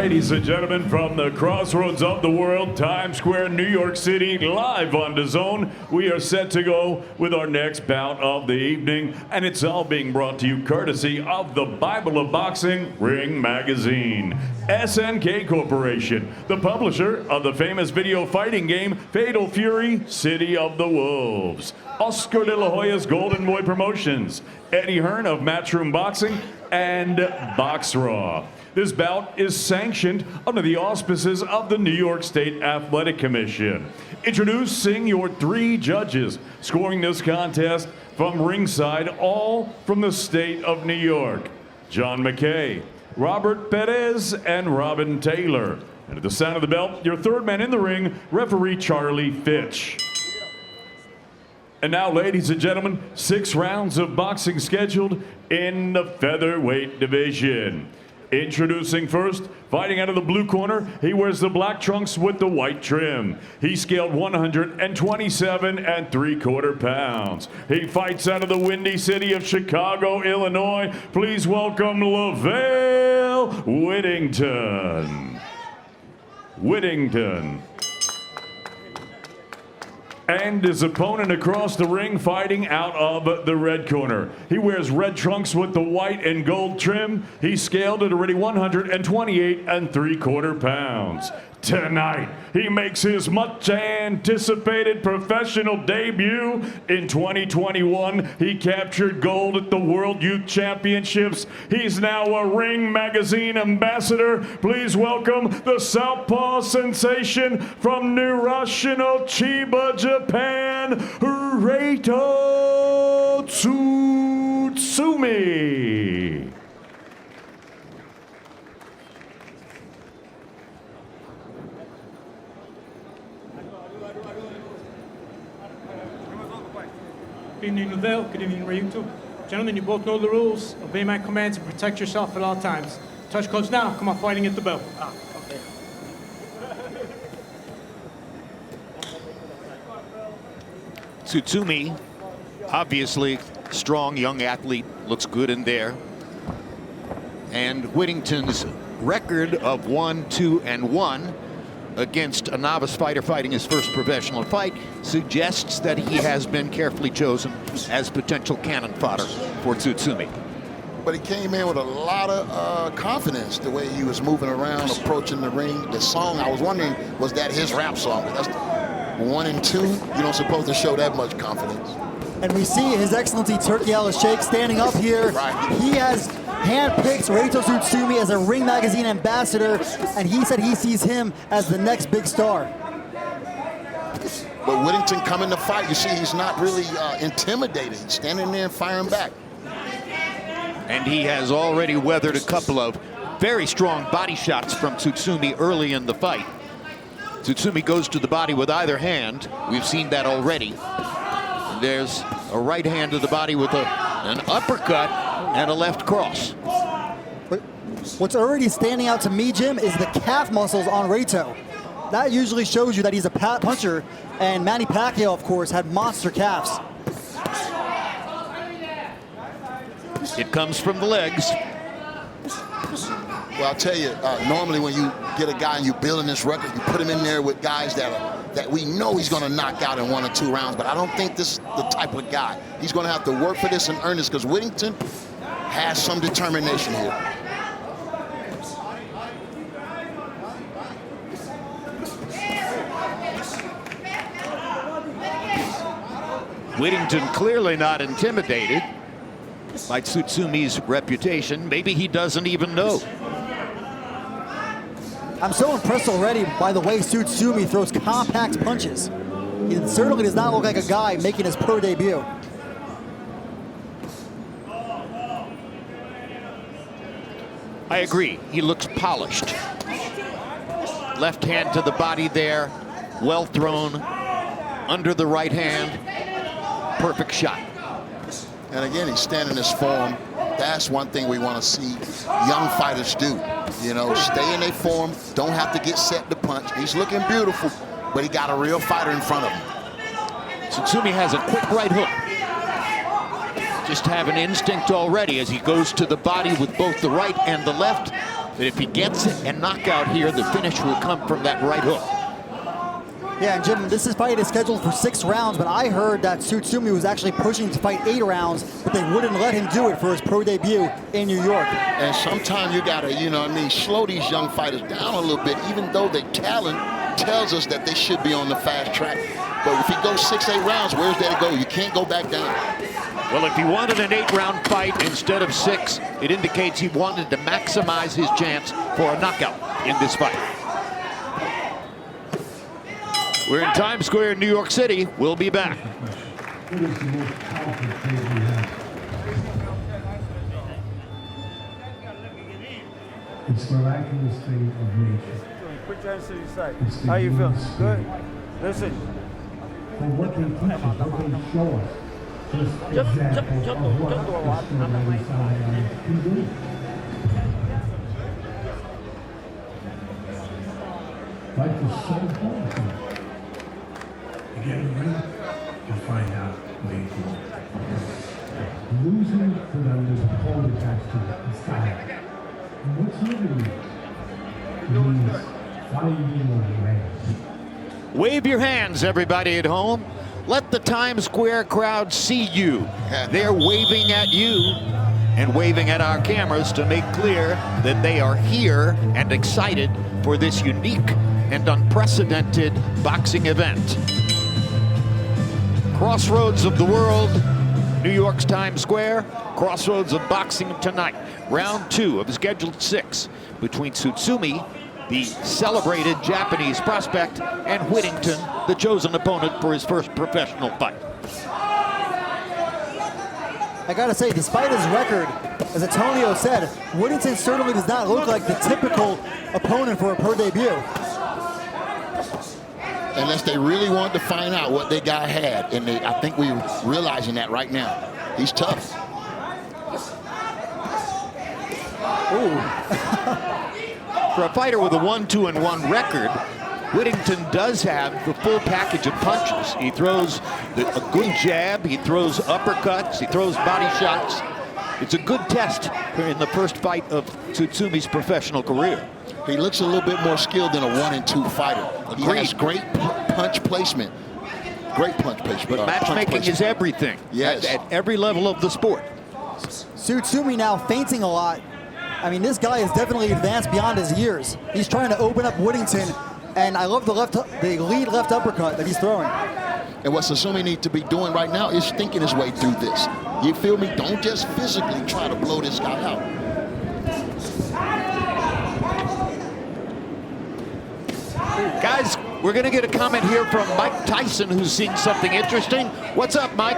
Ladies and gentlemen, from the crossroads of the world, Times Square, New York City, live on DAZN, we are set to go with our next bout of the evening, and it's all being brought to you courtesy of the Bible of Boxing Ring Magazine. SNK Corporation, the publisher of the famous video fighting game Fatal Fury, City of the Wolves. Oscar de la Hoya's Golden Boy Promotions, Eddie Hearn of Matchroom Boxing, and Box Raw. This bout is sanctioned under the auspices of the New York State Athletic Commission. Introducing your 3 judges scoring this contest from ringside, all from the state of New York: John McKay, Robert Perez, and Robin Taylor. And at the sound of the bell, your third man in the ring, referee Charlie Fitch. And now, ladies and gentlemen, 6 rounds of boxing scheduled in the featherweight division. Introducing first, fighting out of the blue corner, he wears the black trunks with the white trim. He scaled 127 3/4 pounds. He fights out of the windy city of Chicago, Illinois. Please welcome Levale Whittington. And his opponent across the ring, fighting out of the red corner. He wears red trunks with the white and gold trim. He scaled at already 128 3/4 pounds. Tonight, he makes his much anticipated professional debut. In 2021, he captured gold at the World Youth Championships. He's now a Ring Magazine ambassador. Please welcome the Southpaw sensation from Hiroshima, Chiba, Japan, Reito Tsutsumi. Good evening, Levale. Good evening, Reito. Gentlemen, you both know the rules. Obey my commands and protect yourself at all times. Touch gloves now. Come on, fighting at the bell. Okay. Tsutsumi, obviously strong young athlete, looks good in there. And Whittington's record of 1-2-1 against a novice fighter fighting his first professional fight suggests that he has been carefully chosen as potential cannon fodder for Tsutsumi. But he came in with a lot of confidence, the way he was moving around, approaching the ring. The song, I was wondering, was that his rap song? But that's 1 and 2. You don't supposed to show that much confidence. And we see His Excellency Turkey Al-Sheikh standing up here. Right. He has handpicked Reito Tsutsumi as a Ring Magazine ambassador, and he said he sees him as the next big star. But Whittington coming to fight, you see he's not really intimidated. He's standing there and firing back. And he has already weathered a couple of very strong body shots from Tsutsumi early in the fight. Tsutsumi goes to the body with either hand. We've seen that already. And there's a right hand to the body with an uppercut and a left cross. But what's already standing out to me, Jim, is the calf muscles on Reito. That usually shows you that he's a puncher, and Manny Pacquiao, of course, had monster calves. It comes from the legs. Well, I'll tell you, normally when you get a guy and you building this record, you put him in there with guys that we know he's going to knock out in 1 or 2 rounds, but I don't think this is the type of guy. He's going to have to work for this and earn this, because Whittington has some determination here. Whittington clearly not intimidated by Tsutsumi's reputation. Maybe he doesn't even know. I'm so impressed already by the way Tsutsumi throws compact punches. He certainly does not look like a guy making his pro debut. I agree. He looks polished. Left hand to the body there. Well thrown. Under the right hand. Perfect shot. And again, he's standing his form. That's one thing we want to see young fighters do. You know, stay in their form, don't have to get set to punch. He's looking beautiful, but he got a real fighter in front of him. Tsutsumi has a quick right hook. Just have an instinct already as he goes to the body with both the right and the left. that if he gets a knockout here, the finish will come from that right hook. Yeah, and Jim, this fight is scheduled for 6 rounds, but I heard that Tsutsumi was actually pushing to fight 8 rounds, but they wouldn't let him do it for his pro debut in New York. And sometimes you gotta, you know what I mean, slow these young fighters down a little bit, even though their talent tells us that they should be on the fast track. But if he goes 6-8 rounds, where's there to go? You can't go back down. Well, if he wanted an 8-round fight instead of 6, it indicates he wanted to maximize his chance for a knockout in this fight. We're in Times Square, New York City. We'll be back. It's miraculous thing of nature. Put your hands to your side. How you feel? Good? Listen. For what they teach us, what they show us, just example of what this story can do. Life is so important. You get ready to find out where you go. Losing to them, there's a code attached to it. It's style. And what's living means fighting over land. Wave your hands, everybody at home. Let the Times Square crowd see you. They're waving at you and waving at our cameras to make clear that they are here and excited for this unique and unprecedented boxing event. Crossroads of the world, New York's Times Square, crossroads of boxing tonight. Round 2 of scheduled 6 between Tsutsumi, the celebrated Japanese prospect, and Whittington, the chosen opponent for his first professional fight. I gotta say, despite his record, as Antonio said, Whittington certainly does not look like the typical opponent for a pro debut. Unless they really wanted to find out what they guy had, and I think we're realizing that right now. He's tough. For a fighter with a 1-2-1 record, Whittington does have the full package of punches. He throws a good jab, he throws uppercuts, he throws body shots. It's a good test in the first fight of Tsutsumi's professional career. He looks a little bit more skilled than a 1-2 fighter. He has great punch placement. Great punch placement. But matchmaking is everything. Yes. At every level of the sport. Tsutsumi now feinting a lot. I mean, this guy is definitely advanced beyond his years. He's trying to open up Whittington, and I love the lead left uppercut that he's throwing. And what Tsutsumi needs to be doing right now is thinking his way through this. You feel me? Don't just physically try to blow this guy out. Guys, we're going to get a comment here from Mike Tyson, who's seeing something interesting. What's up, Mike?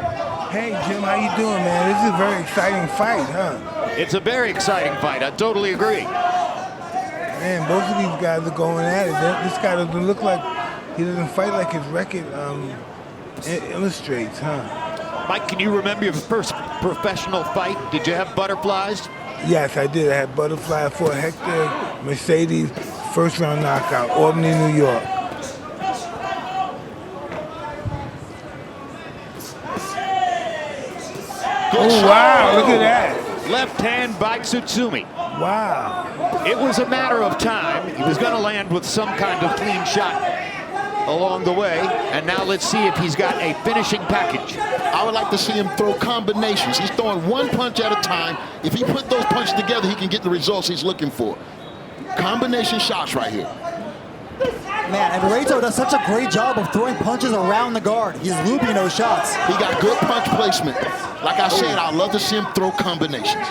Hey, Jim, how you doing, man? This is a very exciting fight, huh? It's a very exciting fight. I totally agree. Man, both of these guys are going at it. This guy doesn't look like, he doesn't fight like his record illustrates, huh? Mike, can you remember your first professional fight? Did you have butterflies? Yes, I did. I had butterfly for Hector Mercedes, first round knockout, Albany, New York. Oh, wow, look at that. Left hand by Tsutsumi. Wow. It was a matter of time. He was going to land with some kind of clean shot along the way. And now let's see if he's got a finishing package. I would like to see him throw combinations. He's throwing one punch at a time. If he put those punches together, he can get the results he's looking for. Combination shots right here. Man, and Reito does such a great job of throwing punches around the guard. He's looping those shots. He got good punch placement. Like I said, I'd love to see him throw combinations.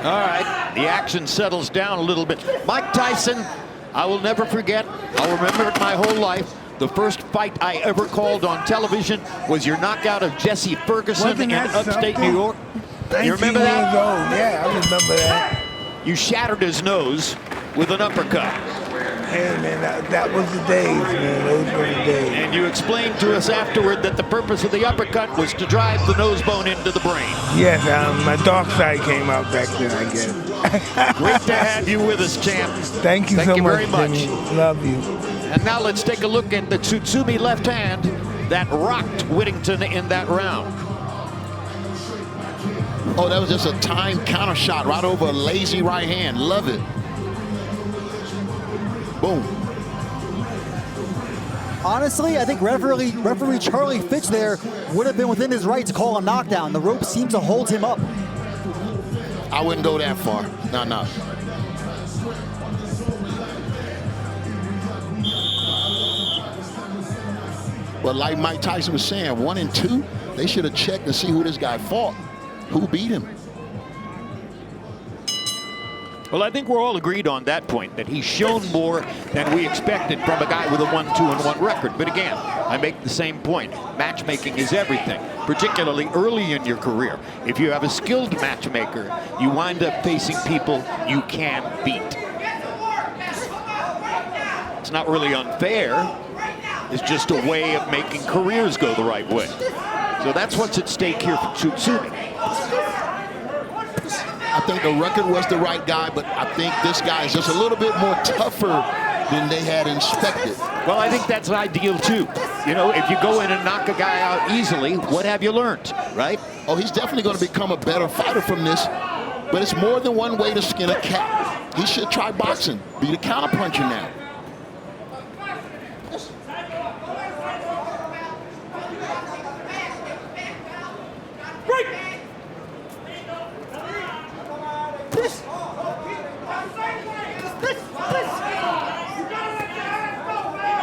All right, the action settles down a little bit. Mike Tyson, I will never forget. I'll remember it my whole life. The first fight I ever called on television was your knockout of Jesse Ferguson in upstate New York. You remember that? Yeah, I remember that. You shattered his nose with an uppercut. Hey, man, that was the days, man. Those were the days. And you explained to us afterward that the purpose of the uppercut was to drive the nose bone into the brain. Yes, my dark side came out back then, I guess. Great to have you with us, champ. Thank you so much, very much. Jimmy. Love you. And now let's take a look at the Tsutsumi left hand. that rocked Whittington in that round. Oh, that was just a timed counter shot right over a lazy right hand. Love it. Boom. Honestly, I think referee Charlie Fitch there would have been within his right to call a knockdown. The rope seems to hold him up. I wouldn't go that far. No. But like Mike Tyson was saying, 1 and 2, they should have checked to see who this guy fought, who beat him. Well, I think we're all agreed on that point, that he's shown more than we expected from a guy with a 1-2-1 record. But again, I make the same point. Matchmaking is everything, particularly early in your career. If you have a skilled matchmaker, you wind up facing people you can beat. It's not really unfair. It's just a way of making careers go the right way. So that's what's at stake here for Tsutsumi. I think the record was the right guy, but I think this guy is just a little bit more tougher than they had expected. Well, I think that's ideal too. You know, if you go in and knock a guy out easily, what have you learned, right? Oh, he's definitely going to become a better fighter from this, but it's more than one way to skin a cat. He should try boxing, be the counterpuncher now.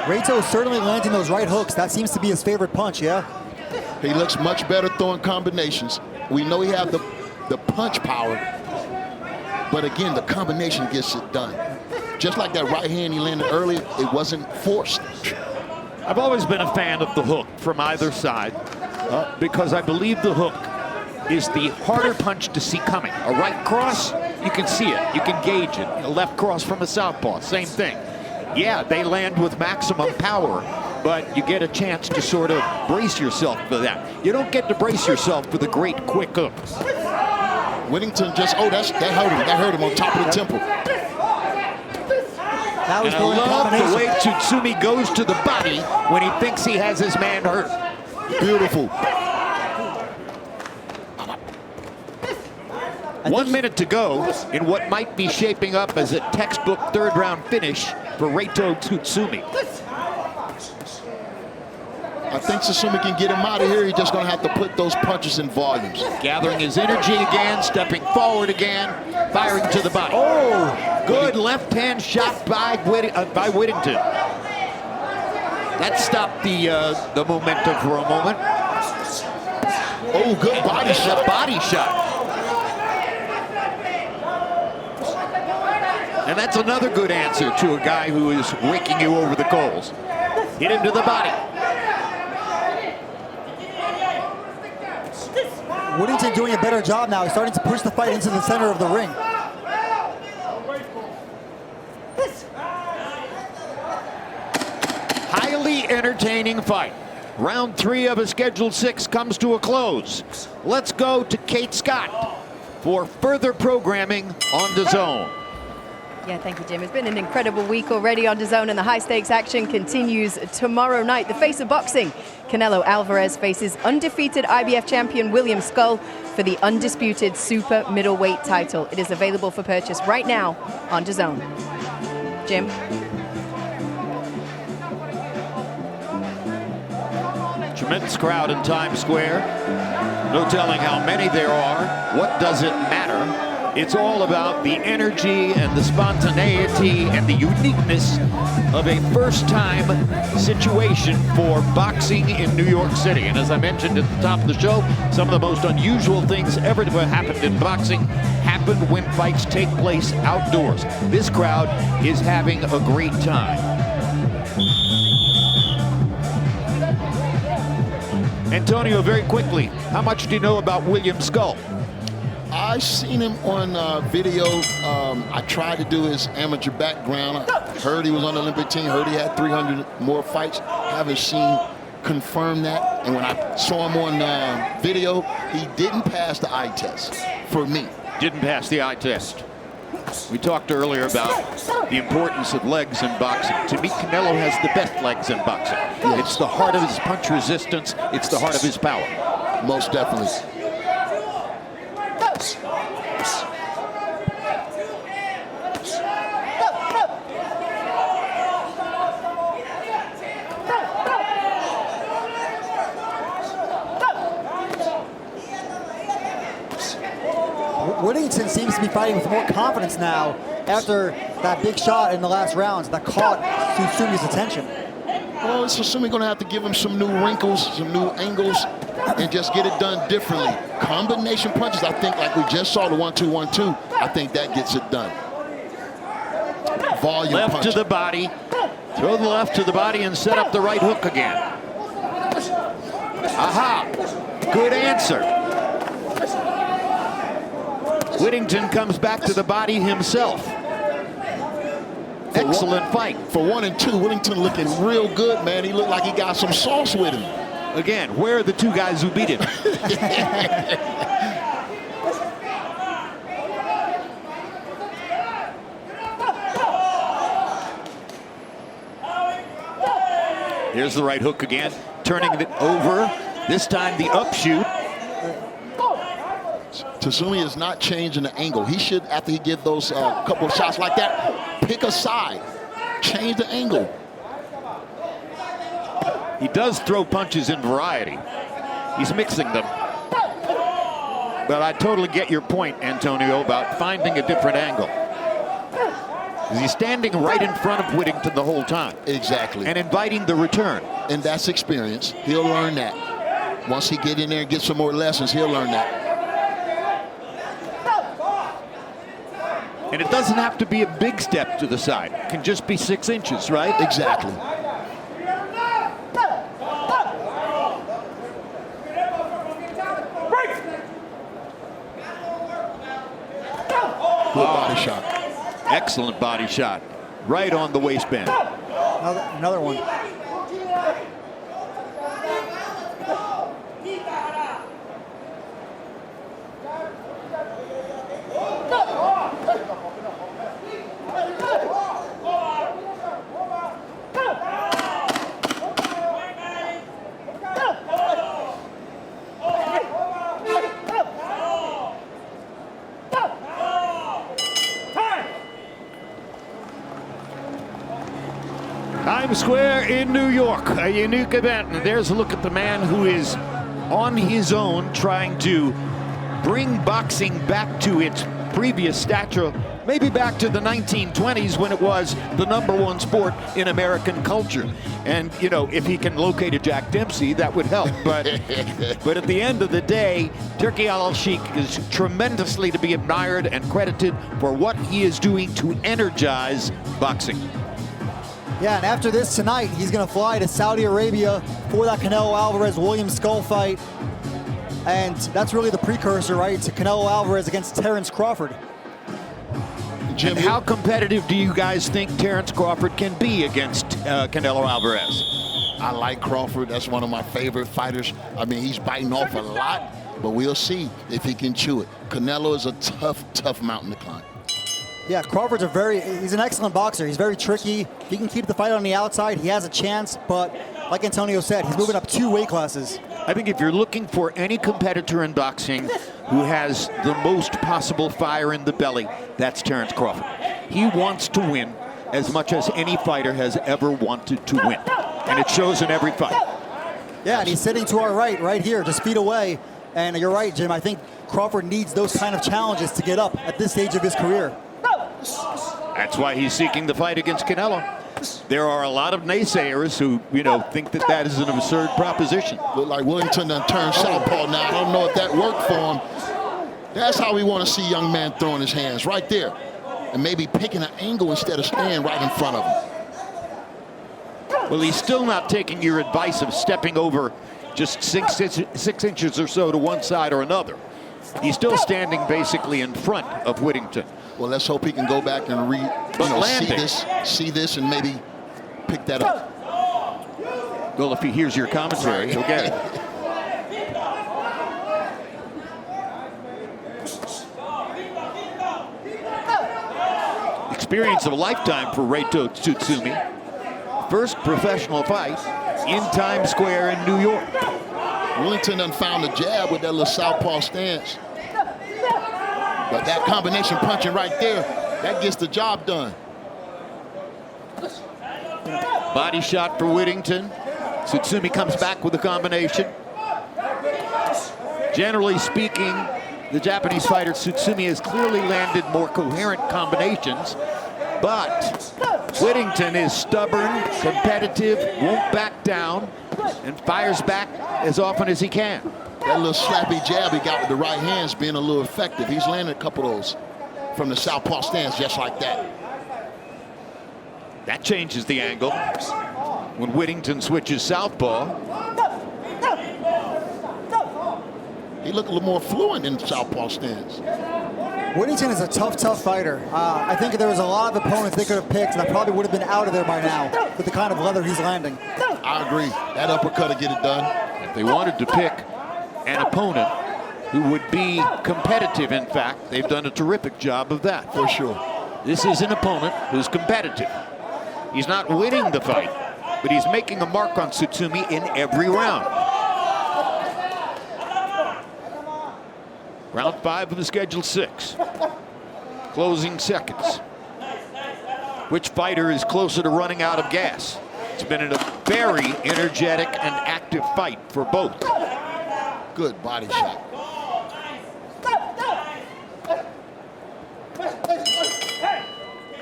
Reito is certainly landing those right hooks. That seems to be his favorite punch, yeah? He looks much better throwing combinations. We know he has the punch power, but again, the combination gets it done. Just like that right hand he landed earlier, it wasn't forced. I've always been a fan of the hook from either side because I believe the hook is the harder punch to see coming. A right cross, you can see it, you can gauge it. A left cross from a southpaw, same thing. Yeah, they land with maximum power, but you get a chance to sort of brace yourself for that. You don't get to brace yourself for the great quick hook. Whittington just, that hurt him on top of the temple. That was And I love the way Tsutsumi goes to the body when he thinks he has his man hurt. Beautiful. 1 minute to go in what might be shaping up as a textbook third-round finish for Reito Tsutsumi. I think Tsutsumi can get him out of here. He's just going to have to put those punches in volumes. Gathering his energy again, stepping forward again, firing to the body. Oh, good left-hand shot by Whittington. That stopped the momentum for a moment. Oh, good body shot. Body shot. And that's another good answer to a guy who is raking you over the coals. Hit him to the body. Whittington doing a better job now. He's starting to push the fight into the center of the ring. Highly entertaining fight. Round 3 of a scheduled 6 comes to a close. Let's go to Kate Scott for further programming on DAZN. Yeah, thank you, Jim. It's been an incredible week already on DAZN, and the high-stakes action continues tomorrow night. The face of boxing, Canelo Alvarez, faces undefeated IBF champion William Skull for the undisputed super middleweight title. It is available for purchase right now on DAZN. Jim? Tremendous crowd in Times Square. No telling how many there are. What does it matter? It's all about the energy and the spontaneity and the uniqueness of a first-time situation for boxing in New York City. And as I mentioned at the top of the show, some of the most unusual things ever to have happened in boxing happen when fights take place outdoors. This crowd is having a great time. Antonio, very quickly, how much do you know about William Skull? I've seen him on video. I tried to do his amateur background. I heard he was on the Olympic team, heard he had 300 more fights. Haven't seen confirm that. And when I saw him on video, he didn't pass the eye test for me. Didn't pass the eye test. We talked earlier about the importance of legs in boxing. To me, Canelo has the best legs in boxing. It's the heart of his punch resistance. It's the heart of his power. Most definitely. Whittington seems to be fighting with more confidence now after that big shot in the last rounds that caught Tsutsumi's attention. Well, Tsutsumi going to have to give him some new wrinkles, some new angles, and just get it done differently. Combination punches, I think, like we just saw the 1-2-1-2, I think that gets it done. Volume Left punch. to the body. Throw the left to the body and set up the right hook again. Aha! Good answer. Whittington comes back to the body himself. Excellent fight. For 1 and 2, Whittington looking real good, man. He looked like he got some sauce with him. Again, where are the two guys who beat him? Here's the right hook again, turning it over. This time the upshoot. Tsutsumi is not changing the angle. He should, after he get those couple of shots like that, pick a side, change the angle. He does throw punches in variety. He's mixing them. But I totally get your point, Antonio, about finding a different angle. He's standing right in front of Whittington the whole time. Exactly. And inviting the return. And that's experience. He'll learn that. Once he get in there and get some more lessons, he'll learn that. And it doesn't have to be a big step to the side. It can just be 6 inches, right? Exactly. Good body shot. Excellent body shot. Right on the waistband. Another one. Times Square in New York, a unique event. And there's a look at the man who is on his own trying to bring boxing back to its previous stature, maybe back to the 1920s when it was the #1 sport in American culture. And, you know, if he can locate a Jack Dempsey, that would help. But at the end of the day, Turki Al-Sheikh is tremendously to be admired and credited for what he is doing to energize boxing. Yeah, and after this tonight, he's going to fly to Saudi Arabia for that Canelo Alvarez-William Skull fight. And that's really the precursor, right, to Canelo Alvarez against Terence Crawford. Jim, how competitive do you guys think Terence Crawford can be against Canelo Alvarez? I like Crawford. That's one of my favorite fighters. I mean, he's biting off a lot, but we'll see if he can chew it. Canelo is a tough, tough mountain to climb. Yeah, Crawford's he's an excellent boxer. He's very tricky. He can keep the fight on the outside. He has a chance, but like Antonio said, he's moving up 2 weight classes. I think if you're looking for any competitor in boxing who has the most possible fire in the belly, that's Terence Crawford. He wants to win as much as any fighter has ever wanted to win, and it shows in every fight. Yeah, and he's sitting to our right here, just feet away. And you're right, Jim. I think Crawford needs those kind of challenges to get up at this stage of his career. That's why he's seeking the fight against Canelo. There are a lot of naysayers who, you know, think that that is an absurd proposition. Look like Whittington done turned southpaw now. I don't know if that worked for him. That's how we want to see young man throwing his hands, right there. And maybe picking an angle instead of staying right in front of him. Well, he's still not taking your advice of stepping over just 6 inches or so to one side or another. He's still standing basically in front of Whittington. Well, let's hope he can go back and see this and maybe pick that up. Well, if he hears your commentary, he'll get it. experience of a lifetime for Reito Tsutsumi. First professional fight in Times Square in New York. Whittington done found the jab with that little southpaw stance. But that combination punching right there, that gets the job done. Body shot for Whittington. Tsutsumi comes back with a combination. Generally speaking, the Japanese fighter Tsutsumi has clearly landed more coherent combinations, but Whittington is stubborn, competitive, won't back down, and fires back as often as he can. That little slappy jab he got with the right hand's being a little effective. He's landed a couple of those from the southpaw stance just like that. That changes the angle when Whittington switches southpaw. He looked a little more fluent in the southpaw stance. Whittington is a tough fighter. I think there was a lot of opponents they could have picked, and I probably would have been out of there by now with the kind of leather he's landing. I agree. That uppercut will get it done. If they wanted to pick an opponent who would be competitive, in fact, they've done a terrific job of that. For sure. This is an opponent who's competitive. He's not winning the fight, but he's making a mark on Tsutsumi in every round. Round 5 of the scheduled 6. Closing seconds. Which fighter is closer to running out of gas? It's been a very energetic and active fight for both. Good body shot.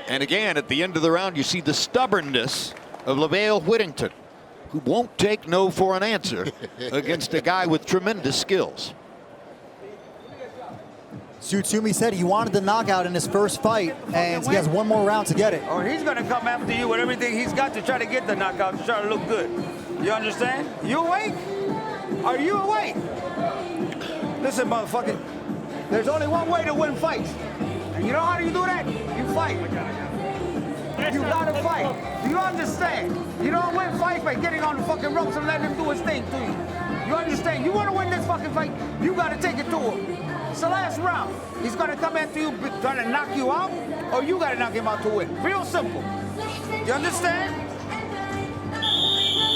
And again, at the end of the round, you see the stubbornness of Levale Whittington, who won't take no for an answer against a guy with tremendous skills. Tsutsumi said he wanted the knockout in his first fight, and he has one more round to get it. Or he's going to come after you with everything he's got to try to get the knockout, to try to look good. You understand? You awake? Are you awake? Listen, motherfucker, there's only one way to win fights. And you know how do you do that? You fight. You gotta fight. Do you understand? You don't win fights by getting on the fucking ropes and letting him do his thing to you. You understand? You want to win this fucking fight, you gotta take it to him. It's the last round. He's gonna come after you, trying to knock you out, or you gotta knock him out to win. Real simple. You understand?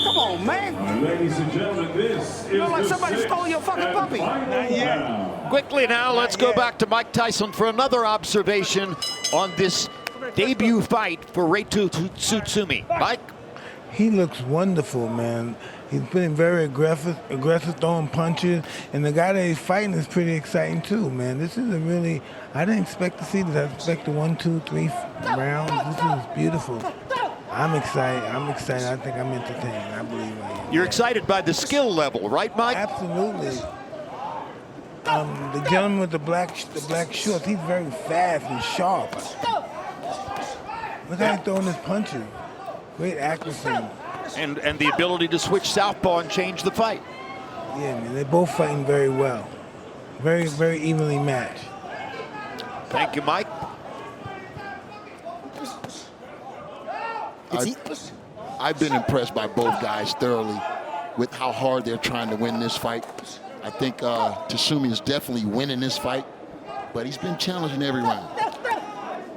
Come on, man. Ladies and gentlemen, this is You look like the somebody sixth stole your fucking and puppy. final round. Quickly now, let's go back to Mike Tyson for another observation on this debut fight for Reito Tsutsumi. Mike? He looks wonderful, man. He's been very aggressive throwing punches, and the guy that he's fighting is pretty exciting too, man. This is a really, I didn't expect to see this. I expected 1, 2, 3 rounds. This is beautiful. I'm excited. I think I'm entertained. I believe I am. You're excited by the skill level, right, Mike? Absolutely. The gentleman with the black shorts, he's very fast and sharp. Look how he's throwing his punches. Great accuracy. And the ability to switch southpaw and change the fight. Yeah, man, they're both fighting very well. Very, very evenly matched. Thank you, Mike. I've been impressed by both guys thoroughly with how hard they're trying to win this fight. I think Tsutsumi is definitely winning this fight, but he's been challenging every round.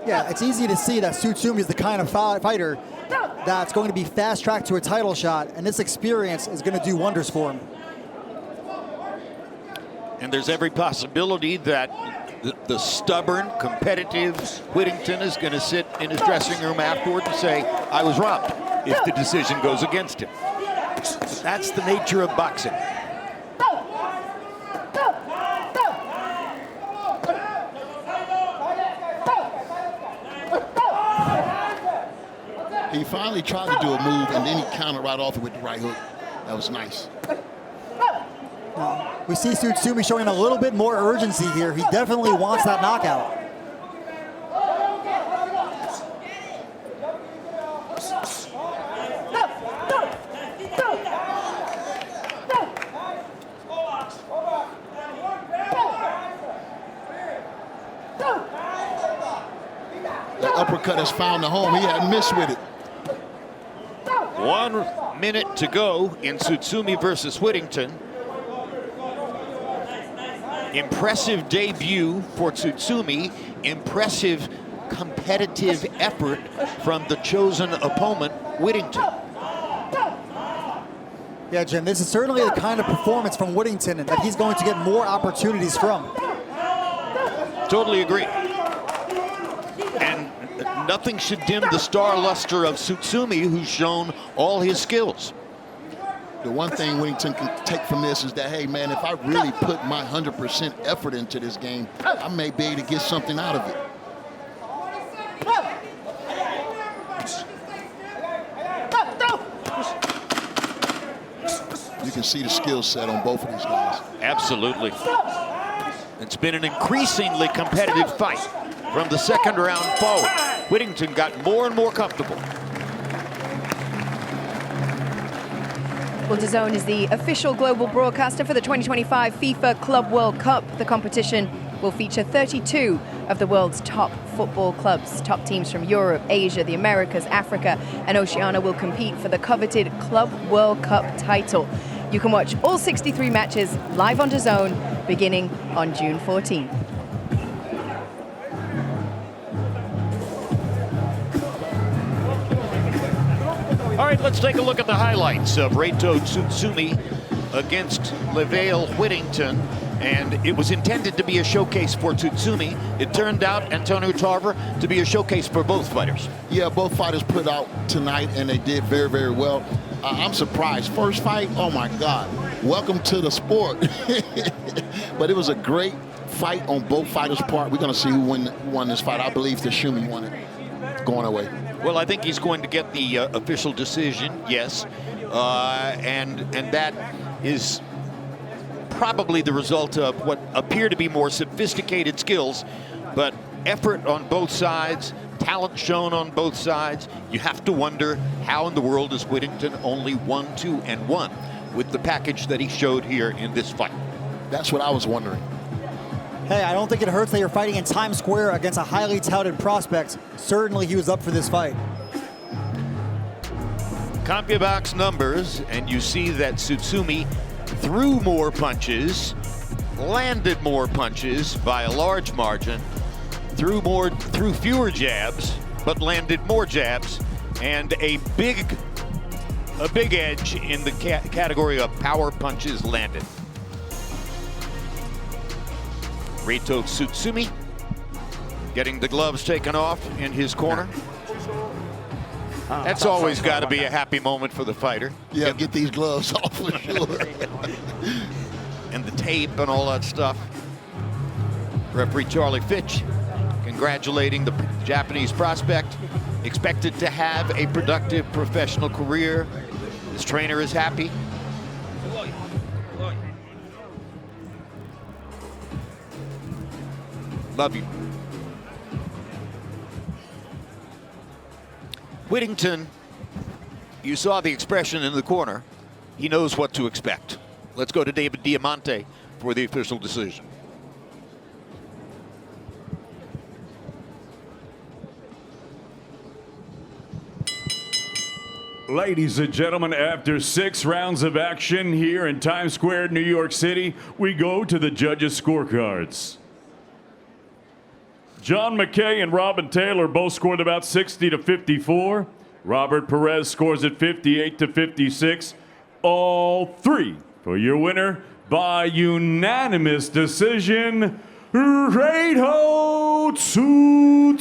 Yeah, it's easy to see that Tsutsumi is the kind of fighter that's going to be fast-tracked to a title shot, and this experience is going to do wonders for him. And there's every possibility that the stubborn, competitive Whittington is going to sit in his dressing room afterward and say, I was robbed, if the decision goes against him. But that's the nature of boxing. He finally tried to do a move, and then he countered right off it with the right hook. That was nice. We see Tsutsumi showing a little bit more urgency here. He definitely wants that knockout. That uppercut has found the home. He hadn't missed with it. 1 minute to go in Tsutsumi versus Whittington. Impressive debut for Tsutsumi. Impressive competitive effort from the chosen opponent, Whittington. Yeah, Jim, this is certainly the kind of performance from Whittington that he's going to get more opportunities from. Totally agree. And nothing should dim the star luster of Tsutsumi, who's shown all his skills. The one thing Whittington can take from this is that, hey, man, if I really put my 100% effort into this game, I may be able to get something out of it. You can see the skill set on both of these guys. Absolutely. It's been an increasingly competitive fight from the second round forward. Whittington got more and more comfortable. Well, DAZN is the official global broadcaster for the 2025 FIFA Club World Cup. The competition will feature 32 of the world's top football clubs. Top teams from Europe, Asia, the Americas, Africa, and Oceania will compete for the coveted Club World Cup title. You can watch all 63 matches live on DAZN beginning on June 14th. All right, let's take a look at the highlights of Reito Tsutsumi against Levale Whittington. And it was intended to be a showcase for Tsutsumi. It turned out, Antonio Tarver, to be a showcase for both fighters. Yeah, both fighters put out tonight, and they did very, very well. I'm surprised. First fight, oh my God. Welcome to the sport. But it was a great fight on both fighters' part. We're going to see who won this fight. I believe Tsutsumi won it. Going away. Well, I think he's going to get the official decision, yes. And that is probably the result of what appear to be more sophisticated skills, but effort on both sides, talent shown on both sides. You have to wonder how in the world is Whittington only 1-2-1 with the package that he showed here in this fight. That's what I was wondering. Hey, I don't think it hurts that you're fighting in Times Square against a highly touted prospect. Certainly he was up for this fight. CompuBox numbers, and you see that Tsutsumi threw more punches, landed more punches by a large margin, threw fewer jabs, but landed more jabs, and a big edge in the category of power punches landed. Reito Tsutsumi getting the gloves taken off in his corner. That's always got to be a happy moment for the fighter. Yeah, get these gloves off for sure. And the tape and all that stuff. Referee Charlie Fitch congratulating the Japanese prospect. Expected to have a productive professional career. His trainer is happy. Love you. Whittington, you saw the expression in the corner. He knows what to expect. Let's go to David Diamante for the official decision. Ladies and gentlemen, after 6 rounds of action here in Times Square, New York City, we go to the judges' scorecards. John McKay and Robin Taylor both scored about 60-54. Robert Perez scores at 58-56. All 3 for your winner by unanimous decision, Reito Tsutsumi.